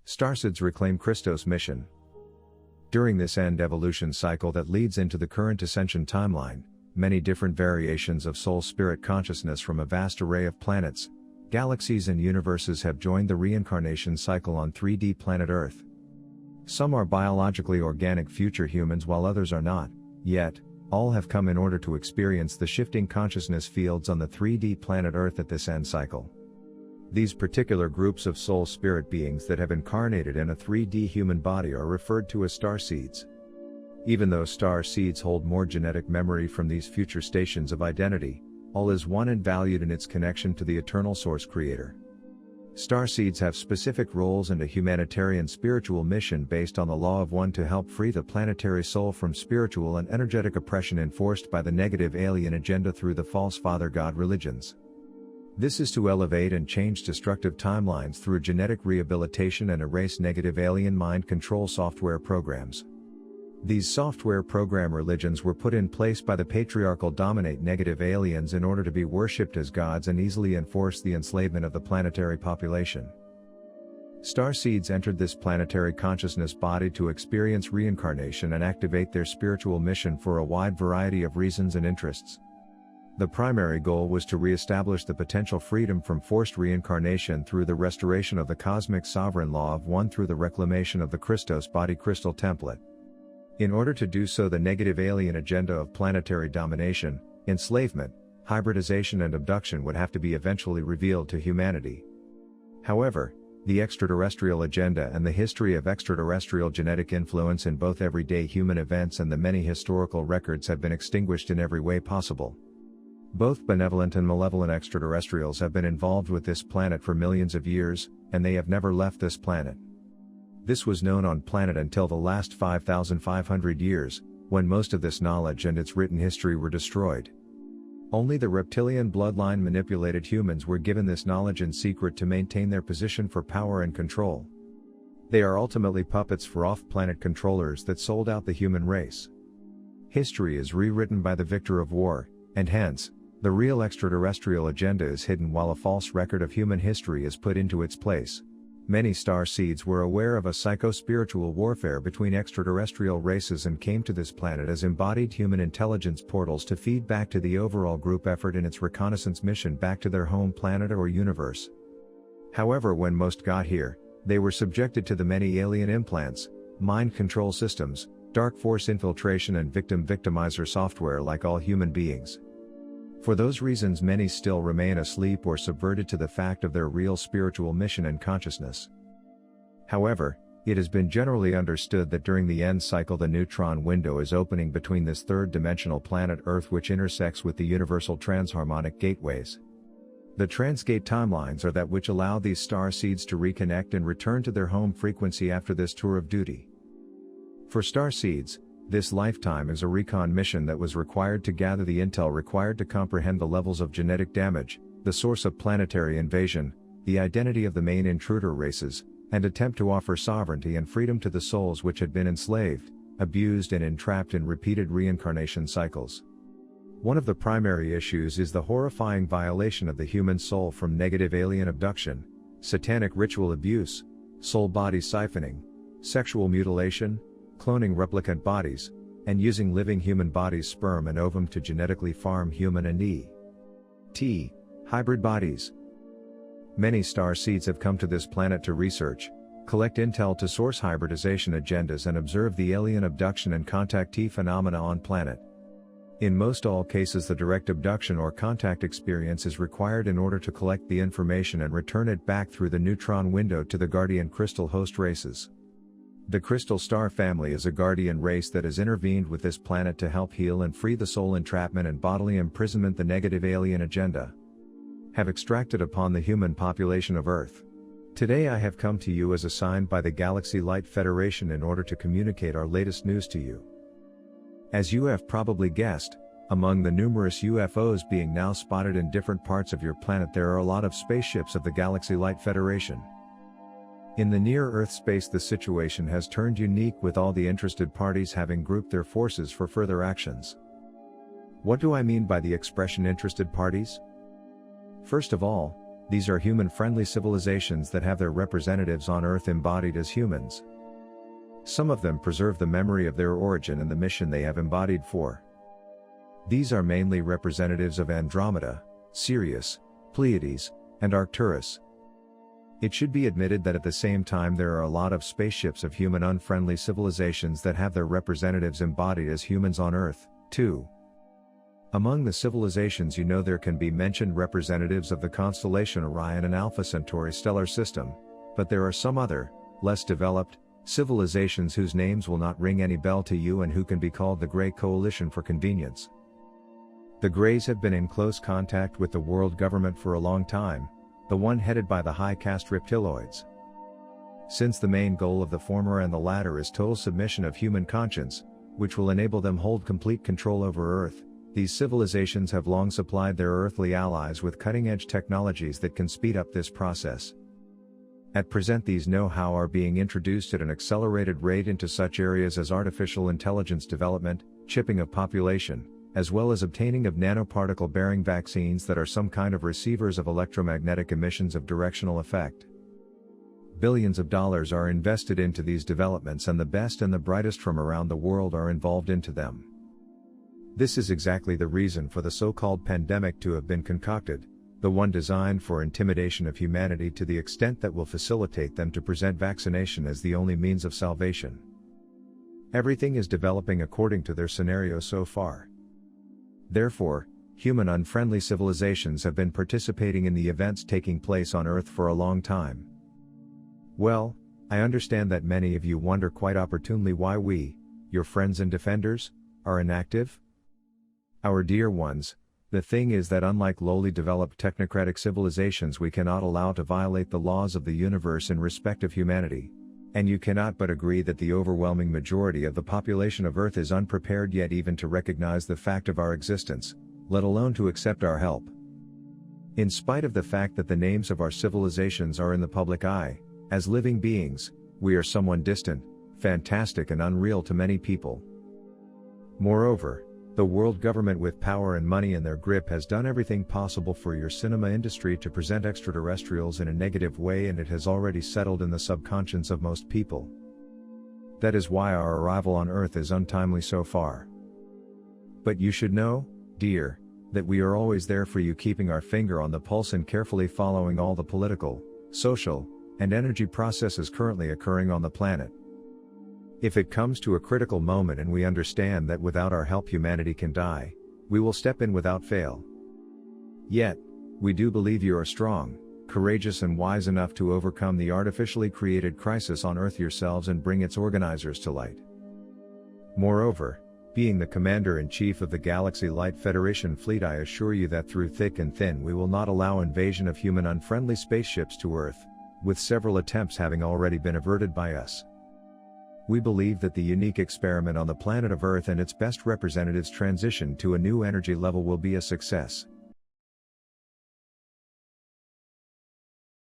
𝐒𝐡𝐚𝐬𝐬 reclaim Christos mission. During this end evolution cycle that leads into the current ascension timeline, many different variations of soul-spirit consciousness from a vast array of planets, galaxies and universes have joined the reincarnation cycle on 3D planet Earth. Some are biologically organic future humans while others are not, yet, all have come in order to experience the shifting consciousness fields on the 3D planet Earth at this end cycle. These particular groups of soul-spirit beings that have incarnated in a 3D human body are referred to as star seeds. Even though star seeds hold more genetic memory from these future stations of identity, all is one and valued in its connection to the eternal source creator. Star seeds have specific roles and a humanitarian spiritual mission based on the law of one to help free the planetary soul from spiritual and energetic oppression enforced by the negative alien agenda through the false father god religions. This is to elevate and change destructive timelines through genetic rehabilitation and erase negative alien mind control software programs. These software program religions were put in place by the patriarchal dominate negative aliens in order to be worshipped as gods and easily enforce the enslavement of the planetary population. Star seeds entered this planetary consciousness body to experience reincarnation and activate their spiritual mission for a wide variety of reasons and interests. The primary goal was to re-establish the potential freedom from forced reincarnation through the restoration of the cosmic sovereign law of one through the reclamation of the Christos body crystal template. In order to do so, the negative alien agenda of planetary domination, enslavement, hybridization and abduction would have to be eventually revealed to humanity. However, the extraterrestrial agenda and the history of extraterrestrial genetic influence in both everyday human events and the many historical records have been extinguished in every way possible. Both benevolent and malevolent extraterrestrials have been involved with this planet for millions of years, and they have never left this planet. This was known on planet until the last 5,500 years, when most of this knowledge and its written history were destroyed. Only the reptilian bloodline manipulated humans were given this knowledge in secret to maintain their position for power and control. They are ultimately puppets for off-planet controllers that sold out the human race. History is rewritten by the victor of war, and hence, the real extraterrestrial agenda is hidden while a false record of human history is put into its place. Many star seeds were aware of a psycho-spiritual warfare between extraterrestrial races and came to this planet as embodied human intelligence portals to feed back to the overall group effort in its reconnaissance mission back to their home planet or universe. However, when most got here, they were subjected to the many alien implants, mind control systems, dark force infiltration and victim-victimizer software like all human beings. For those reasons, many still remain asleep or subverted to the fact of their real spiritual mission and consciousness. However, it has been generally understood that during the end cycle the neutron window is opening between this third-dimensional planet Earth which intersects with the universal transharmonic gateways. The transgate timelines are that which allow these star seeds to reconnect and return to their home frequency after this tour of duty. For star seeds, this lifetime is a recon mission that was required to gather the intel required to comprehend the levels of genetic damage, the source of planetary invasion, the identity of the main intruder races, and attempt to offer sovereignty and freedom to the souls which had been enslaved, abused and entrapped in repeated reincarnation cycles. One of the primary issues is the horrifying violation of the human soul from negative alien abduction, satanic ritual abuse, soul body siphoning, sexual mutilation, cloning replicant bodies, and using living human bodies' sperm and ovum to genetically farm human and 𝐒𝐡𝐚𝐬𝐬 hybrid bodies. Many star seeds have come to this planet to research, collect intel to source hybridization agendas and observe the alien abduction and contactee phenomena on planet. In most all cases the direct abduction or contact experience is required in order to collect the information and return it back through the neutron window to the guardian crystal host races. The crystal star family is a guardian race that has intervened with this planet to help heal and free the soul entrapment and bodily imprisonment the negative alien agenda have extracted upon the human population of Earth. Today I have come to you as assigned by the Galaxy Light Federation in order to communicate our latest news to you. As you have probably guessed, among the numerous UFOs being now spotted in different parts of your planet there are a lot of spaceships of the Galaxy Light Federation. In the near-Earth space the situation has turned unique with all the interested parties having grouped their forces for further actions. What do I mean by the expression interested parties? First of all, These are human-friendly civilizations that have their representatives on Earth embodied as humans. Some of them preserve the memory of their origin and the mission they have embodied for. These are mainly representatives of Andromeda, Sirius, Pleiades, and Arcturus. It should be admitted that at the same time there are a lot of spaceships of human-unfriendly civilizations that have their representatives embodied as humans on Earth, too. Among the civilizations there can be mentioned representatives of the constellation Orion and Alpha Centauri stellar system, but there are some other, less developed, civilizations whose names will not ring any bell to you and who can be called the Gray Coalition for convenience. The Greys have been in close contact with the world government for a long time, the one headed by the high caste reptiloids. Since the main goal of the former and the latter is total submission of human conscience, which will enable them hold complete control over Earth, these civilizations have long supplied their earthly allies with cutting-edge technologies that can speed up this process. At present these know-how are being introduced at an accelerated rate into such areas as artificial intelligence development, chipping of population, as well as obtaining of nanoparticle-bearing vaccines that are some kind of receivers of electromagnetic emissions of directional effect. Billions of dollars are invested into these developments and the best and the brightest from around the world are involved into them. This is exactly the reason for the so-called pandemic to have been concocted, the one designed for intimidation of humanity to the extent that will facilitate them to present vaccination as the only means of salvation. Everything is developing according to their scenario so far. Therefore, human unfriendly civilizations have been participating in the events taking place on Earth for a long time. Well, I understand that many of you wonder quite opportunely why we, your friends and defenders, are inactive. Our dear ones, the thing is that unlike lowly developed technocratic civilizations we cannot allow to violate the laws of the universe in respect of humanity. And you cannot but agree that the overwhelming majority of the population of Earth is unprepared yet even to recognize the fact of our existence, let alone to accept our help. In spite of the fact that the names of our civilizations are in the public eye, as living beings, we are someone distant, fantastic and unreal to many people. Moreover, the world government with power and money in their grip has done everything possible for your cinema industry to present extraterrestrials in a negative way, and it has already settled in the subconscious of most people. That is why our arrival on Earth is untimely so far. But you should know, dear, that we are always there for you, keeping our finger on the pulse and carefully following all the political, social, and energy processes currently occurring on the planet. If it comes to a critical moment and we understand that without our help humanity can die, we will step in without fail. Yet, we do believe you are strong, courageous and wise enough to overcome the artificially created crisis on Earth yourselves and bring its organizers to light. Moreover, being the Commander-in-Chief of the Galaxy Light Federation fleet, I assure you that through thick and thin we will not allow invasion of human unfriendly spaceships to Earth, with several attempts having already been averted by us. We believe that the unique experiment on the planet of Earth and its best representatives' transition to a new energy level will be a success.